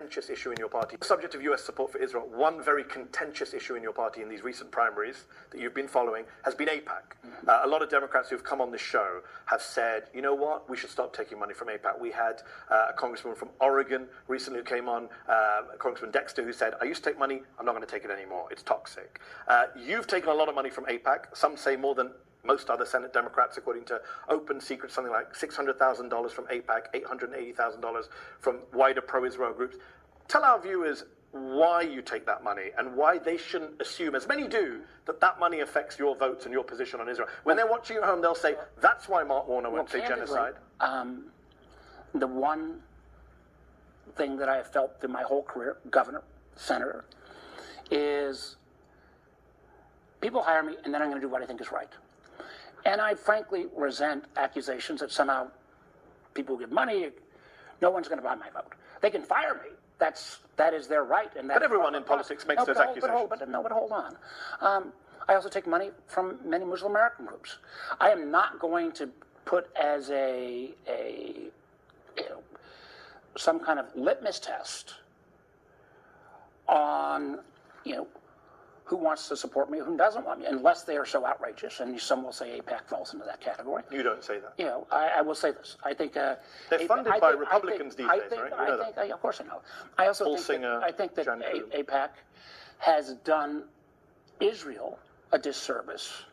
contentious issue in your party. Subject of US support for Israel, one very contentious issue in your party in these recent primaries that you've been following has been AIPAC. A lot of Democrats who've come on this show have said, you know what, we should stop taking money from AIPAC. We had a congressman from Oregon recently who came on, Congressman Dexter, who said, I used to take money, I'm not going to take it anymore. It's toxic. You've taken a lot of money from AIPAC. Some say more than most other Senate Democrats, according to Open Secret, something like $600,000 from AIPAC, $880,000 from wider pro-Israel groups. Tell our viewers why you take that money and why they shouldn't assume, as many do, that that money affects your votes and your position on Israel. When they're watching at home, they'll say, that's why Mark Warner won't say genocide. The one thing that I have felt through my whole career, governor, senator, is people hire me and then I'm going to do what I think is right. And I frankly resent accusations that somehow people who give money, no one's going to buy my vote. They can fire me. That is their right. And but everyone in politics makes those accusations. But hold on. I also take money from many Muslim American groups. I am not going to put as some kind of litmus test on who wants to support me, who doesn't want me, unless they are so outrageous. And some will say AIPAC falls into that category. You don't say that. I will say this. I think they're funded by Republicans these days, right? Of course I know. I also think that AIPAC has done Israel a disservice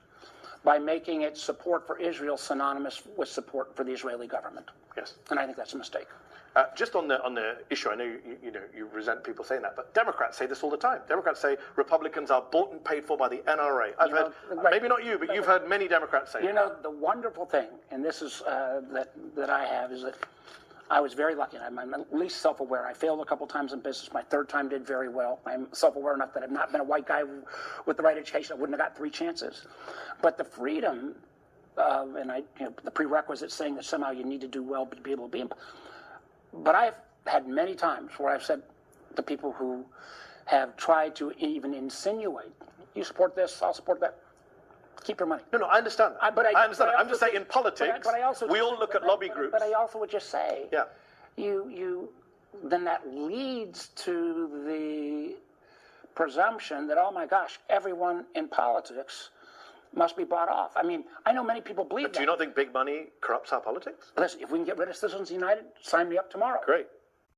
by making its support for Israel synonymous with support for the Israeli government. Yes. And I think that's a mistake. Just on the issue, I know you resent people saying that, but Democrats say this all the time. Democrats say Republicans are bought and paid for by the NRA. I've heard, maybe not you, but you've heard many Democrats say that. The wonderful thing, and this is that I have, is that I was very lucky. I'm at least self-aware. I failed a couple times in business. My third time did very well. I'm self-aware enough that I've not been a white guy with the right education. I wouldn't have got 3 chances. But the freedom, and the prerequisite saying that somehow you need to do well to be able to be. But I've had many times where I've said to people who have tried to even insinuate, you support this, I'll support that. Keep your money. No, I understand that. I understand that. I'm just saying in politics, we all look at lobby groups. But I also would just say, then that leads to the presumption that, oh my gosh, everyone in politics must be bought off. I mean, I know many people believe that. Do you not think big money corrupts our politics? Listen, if we can get rid of Citizens United, sign me up tomorrow. Great.